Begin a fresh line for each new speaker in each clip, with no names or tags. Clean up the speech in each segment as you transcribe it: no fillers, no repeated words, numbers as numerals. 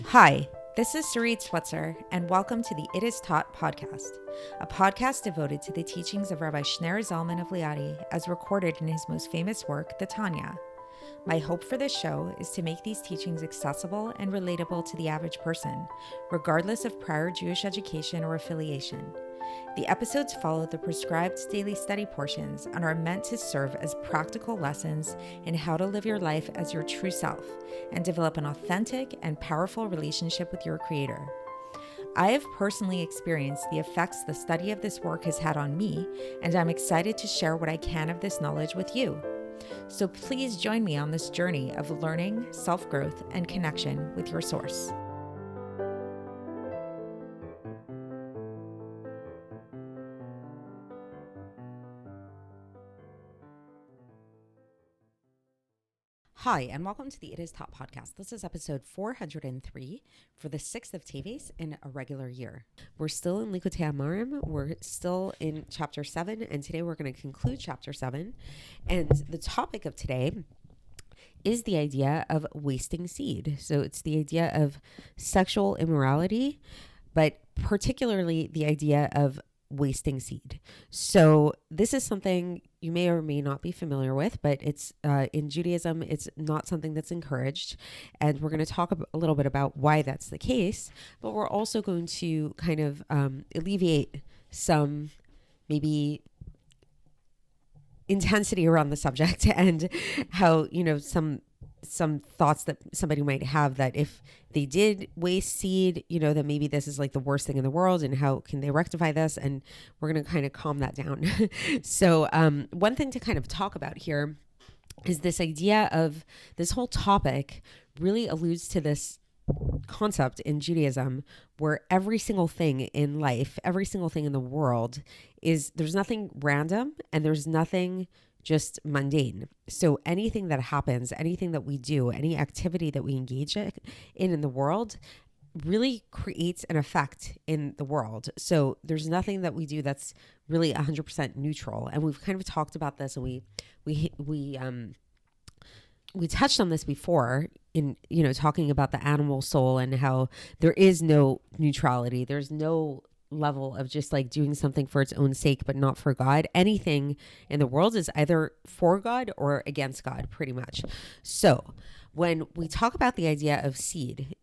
Hi, this is Sarit Switzer, and welcome to the It Is Taught podcast, a podcast devoted to the teachings of Rabbi Shneur Zalman of Liadi as recorded in his most famous work, the Tanya. My hope for this show is to make these teachings accessible and relatable to the average person, regardless of prior Jewish education or affiliation. The episodes follow the prescribed daily study portions and are meant to serve as practical lessons in how to live your life as your true self and develop an authentic and powerful relationship with your Creator. I have personally experienced the effects the study of this work has had on me, and I'm excited to share what I can of this knowledge with you. So please join me on this journey of learning, self-growth, and connection with your source. Hi, and welcome to the It Is Taught podcast. This is episode 403 for the 6th of Teves in a regular year. We're still in Likkutei Amarim. We're still in chapter 7, and today we're going to conclude chapter 7. And the topic of today is the idea of wasting seed. So it's the idea of sexual immorality, but particularly the idea of wasting seed. So this is something you may or may not be familiar with, but it's in Judaism, it's not something that's encouraged. And we're going to talk a little bit about why that's the case, but we're also going to kind of alleviate some maybe intensity around the subject and how, some thoughts that somebody might have that if they did waste seed, then maybe this is like the worst thing in the world and how can they rectify this? And we're going to kind of calm that down. So one thing to kind of talk about here is this idea of this whole topic really alludes to this concept in Judaism where every single thing in life, every single thing in the world there's nothing random and there's nothing just mundane. So anything that happens, anything that we do, any activity that we engage in the world really creates an effect in the world. So there's nothing that we do that's really 100% neutral. And we've kind of talked about this, and we touched on this before in, talking about the animal soul and how there is no neutrality. There's no level of just like doing something for its own sake, but not for God. Anything in the world is either for God or against God, pretty much. So when we talk about the idea of seed,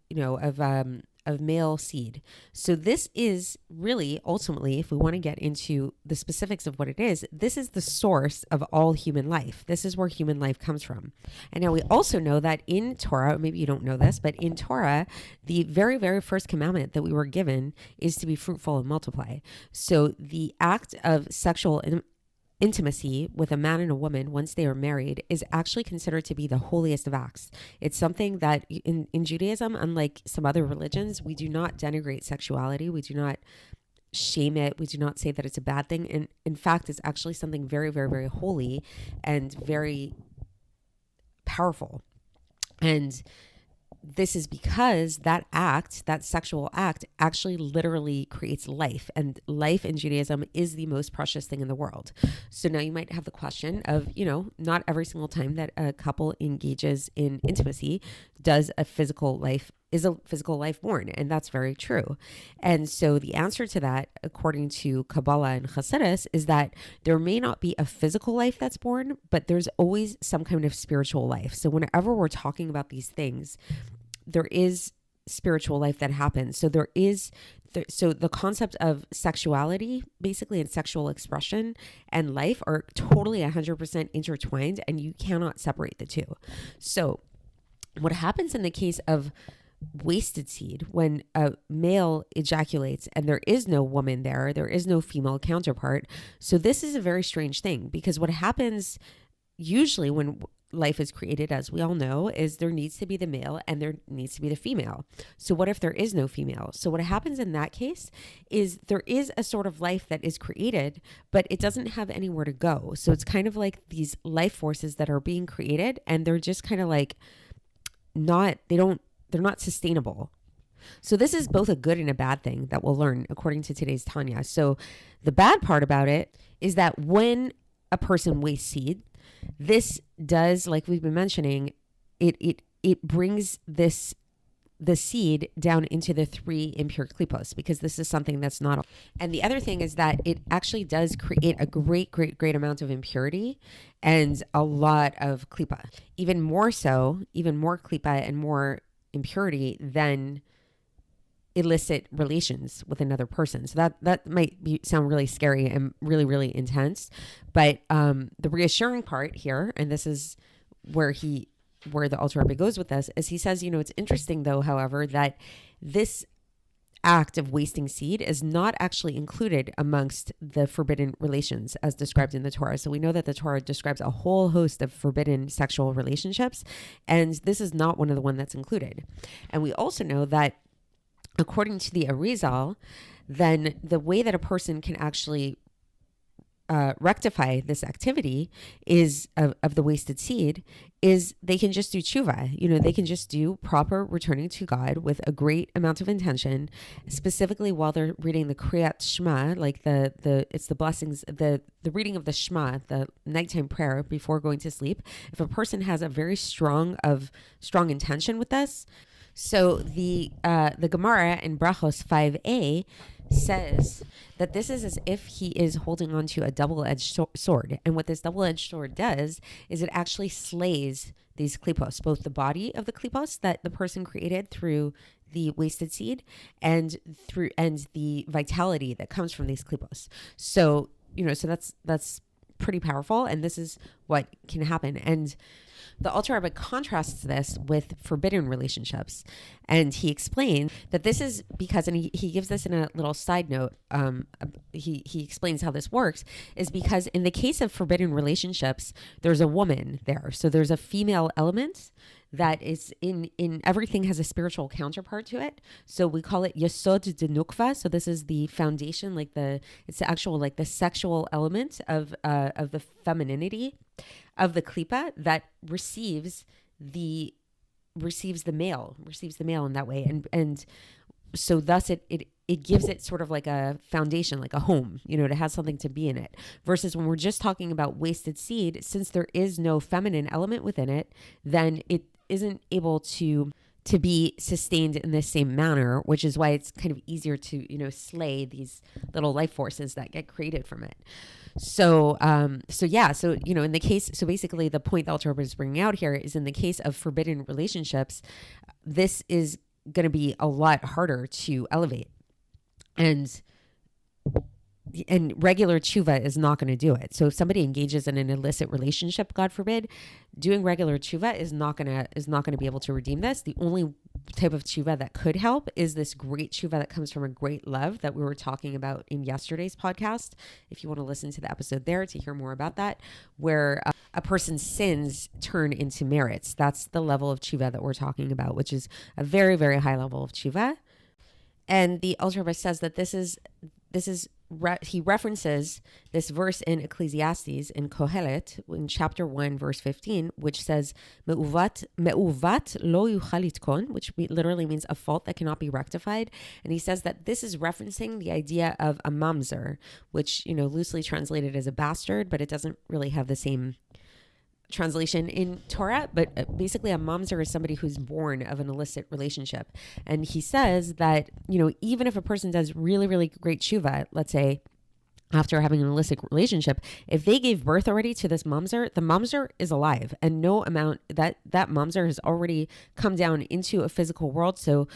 of male seed. So this is really ultimately, if we want to get into the specifics of what it is, this is the source of all human life. This is where human life comes from. And now we also know that in Torah, maybe you don't know this, but in Torah, the very, very first commandment that we were given is to be fruitful and multiply. So the act of sexual intimacy with a man and a woman once they are married is actually considered to be the holiest of acts. It's something that in Judaism, unlike some other religions, we do not denigrate sexuality. We do not shame it. We do not say that it's a bad thing. And in fact, it's actually something very, very, very holy and very powerful. And this is because that sexual act actually literally creates life, and life in Judaism is the most precious thing in the world. So now you might have the question of, not every single time that a couple engages in intimacy is a physical life born. And that's very true. And so the answer to that, according to Kabbalah and Hasidus, is that there may not be a physical life that's born, but there's always some kind of spiritual life. So whenever we're talking about these things, there is spiritual life that happens. So the concept of sexuality, basically, and sexual expression and life are totally 100% intertwined, and you cannot separate the two. So what happens in the case of wasted seed, when a male ejaculates and there is no woman there is no female counterpart. So this is a very strange thing, because what happens usually when life is created, as we all know, is there needs to be the male and there needs to be the female. So what if there is no female? So what happens in that case is there is a sort of life that is created, but it doesn't have anywhere to go. So it's kind of like these life forces that are being created, and they're just kind of like they're not sustainable. So this is both a good and a bad thing that we'll learn according to today's Tanya. So the bad part about it is that when a person wastes seed, this does, like we've been mentioning, it brings this the seed down into the 3 impure klipos, because this is something that's not. And the other thing is that it actually does create a great amount of impurity and a lot of klipa, even more klipa and more impurity than illicit relations with another person. So that might sound really scary and really intense, but the reassuring part here, and this is where the Alter Rebbe goes with this, is he says, it's interesting though, however, that this act of wasting seed is not actually included amongst the forbidden relations as described in the Torah. So we know that the Torah describes a whole host of forbidden sexual relationships, and this is not one of the one that's included. And we also know that according to the Arizal, then the way that a person can actually rectify this activity is of the wasted seed is they can just do tshuva. They can just do proper returning to God with a great amount of intention, specifically while they're reading the Kriyat Shema, like it's the blessings, the reading of the Shema, the nighttime prayer before going to sleep. If a person has a very strong intention with this, so the Gemara in Brachos 5a says that this is as if he is holding on to a double-edged sword. And what this double-edged sword does is it actually slays these klipos, both the body of the klipos that the person created through the wasted seed and the vitality that comes from these klipos. So, so that's pretty powerful. And this is what can happen. And the Alter Rebbe contrasts this with forbidden relationships. And he explains that this is because, and he gives this in a little side note, he explains how this works, is because in the case of forbidden relationships, there's a woman there. So there's a female element that is in everything has a spiritual counterpart to it. So we call it Yesod de Nukva. So this is the foundation, it's the actual, the sexual element of the femininity of the klipa that receives the male in that way. And so thus it gives it sort of like a foundation, like a home, to have something to be in it. Versus when we're just talking about wasted seed, since there is no feminine element within it, then it isn't able to be sustained in the same manner, which is why it's kind of easier to, slay these little life forces that get created from it. So in the case, so basically the point that Alter Rebbe is bringing out here is in the case of forbidden relationships, this is going to be a lot harder to elevate. And regular tshuva is not going to do it. So if somebody engages in an illicit relationship, God forbid, doing regular tshuva is not going to be able to redeem this. The only type of tshuva that could help is this great tshuva that comes from a great love that we were talking about in yesterday's podcast. If you want to listen to the episode there to hear more about that, where a person's sins turn into merits. That's the level of tshuva that we're talking about, which is a very high level of tshuva. And the Alter Rebbe says that he references this verse in Ecclesiastes in Kohelet in chapter 1 verse 15, which says me'uvat lo yuchal litkon, which literally means a fault that cannot be rectified. And he says that this is referencing the idea of a mamzer, which loosely translated as a bastard, but it doesn't really have the same translation in Torah, but basically a mamzer is somebody who's born of an illicit relationship. And he says that, even if a person does really great tshuva, let's say after having an illicit relationship, if they gave birth already to this mamzer, the mamzer is alive, and no amount that mamzer has already come down into a physical world. So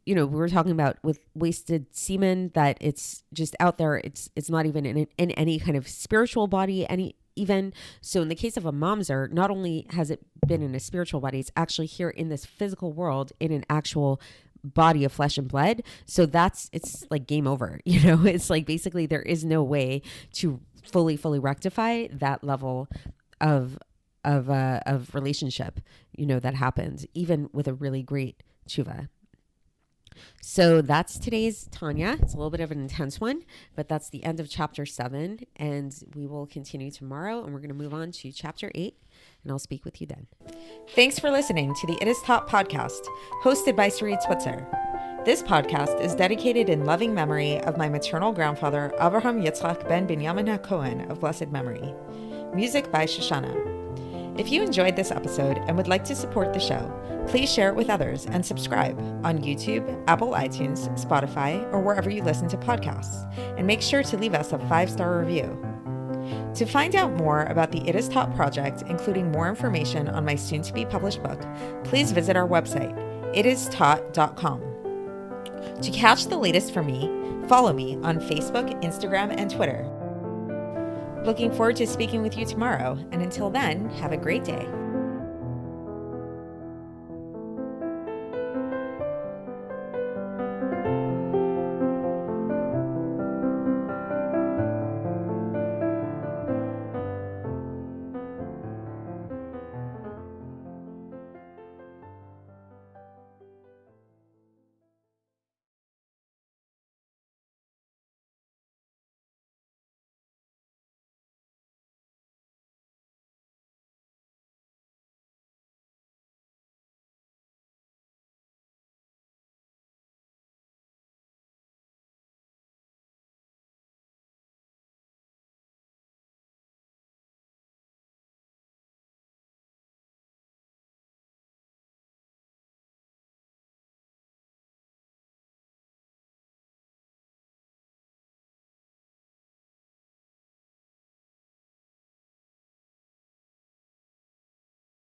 we were talking about with wasted semen, that it's just out there. It's not even in any kind of spiritual body, even. So in the case of a mamzer, not only has it been in a spiritual body, it's actually here in this physical world in an actual body of flesh and blood. So it's like game over, it's like basically there is no way to fully rectify that level of relationship, that happens even with a really great tshuva. So that's today's Tanya. It's a little bit of an intense one, but that's the end of chapter 7, and we will continue tomorrow, and we're going to move on to chapter 8, and I'll speak with you then.
Thanks for listening to the It Is Taught podcast, hosted by Sarit Switzer. This podcast is dedicated in loving memory of my maternal grandfather, Avraham Yitzchak ben Binyamin HaKohen of blessed memory. Music by Shoshana. If you enjoyed this episode and would like to support the show, please share it with others and subscribe on YouTube, Apple iTunes, Spotify, or wherever you listen to podcasts. And make sure to leave us a 5-star review. To find out more about the It Is Taught project, including more information on my soon-to-be published book, please visit our website, itistaught.com. To catch the latest from me, follow me on Facebook, Instagram, and Twitter. Looking forward to speaking with you tomorrow, and until then, have a great day.